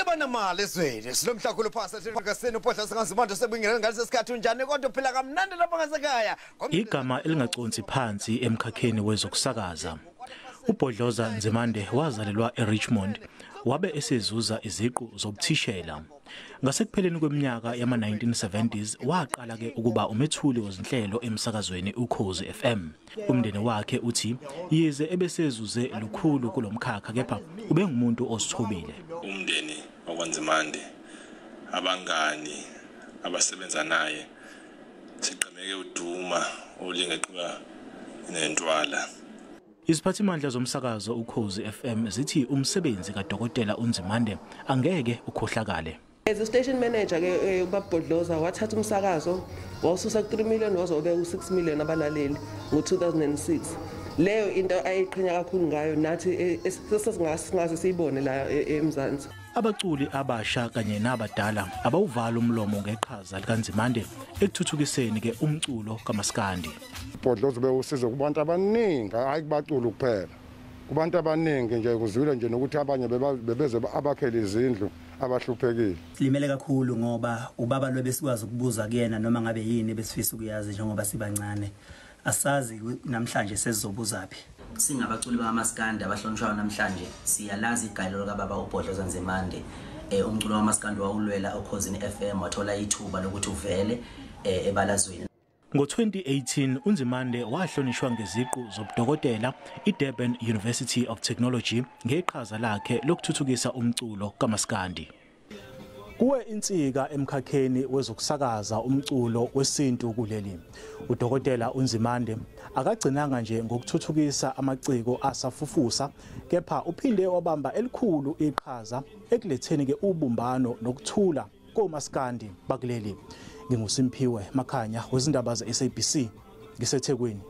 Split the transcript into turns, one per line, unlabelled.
Abantu abanamali ezweni silomhlakulo phasa esikhathini uBhodloza Nzimande sebingena ngalesi sikhathi unjani kodwa phela kamnandi lapha ngasekhaya.
Igama elingaconsi phansi emkhakheni wezokusakaza. uBhodloza Nzimande wazalelwa eRichmond wabe esezuza iziqu zobuthishela. Ngasekupheleni kweminyaka yama-1970s waqala ke ukuba umethuli wezinhlelo emsakazweni Ukhozi FM. Umndeni wakhe uthi yize ebesezuze lukhulu kulomkhakha kepha ube ngumuntu osithobile.
Umndeni wakwaNzimande, abangani abasebenza naye siqhameke uduma olingeqhwa nentwala.
Iziphathimandla zomsakazo Ukhozi FM zithi umsebenzi kaDokotela uNzimande angeke ukhohlakale.
As a station manager ke uBhodloza wathatha umsakazo wasusa ku 3 million wazobe u6 million abalaleli ngo2006. Leyo into ayiqhinya kakhulu ngayo nathi sesingase siyibone la eMzansi.
Abaculi abasha kanye nabadala abawuvala umlomo ngeqhaza likaNzimande ekuthuthukiseni ke umculo kamaskandi.
uBhodloza bewusiza kubantu abaningi hayi kubaculi kuphela. Kubantu abaningi nje kuzwile nje nokuthi abanye bebeze abakhele izindlu abahluphekile.
Limele kakhulu ngoba ubaba lo besikwazi ukubuza kuyena noma ngabe yini besifisa ukuyazi njengoba sibancane. Asazi namhlanje sesizobuza phi.
Singabaculi bamaskandi abahlonishwayo namhlanje siyalazi igalelo kaBaba uBhodloza Nzimande. Umculo wamaskandi wawulwela Ukhozini FM wathola ithuba lokuthi uvele ebalazweni.
Ngo-2018 uNzimande wahlonishwa ngeziqu zobudokotela iDurban University of Technology ngeqhaza lakhe lokuthuthukisa umculo kamaskandi. Kuwe insika emkhakheni wezokusakaza umculo wesintu kuleli. uDokotela uNzimande akagcinanga nje ngokuthuthukisa amaciko asafufusa kepha uphinde wabamba elikhulu iqhaza ekuletheni ke ubumbano nokuthula komaskandi bakuleli. NginguSimphiwe Makhanya wezindaba ze SABC ngiseThekwini.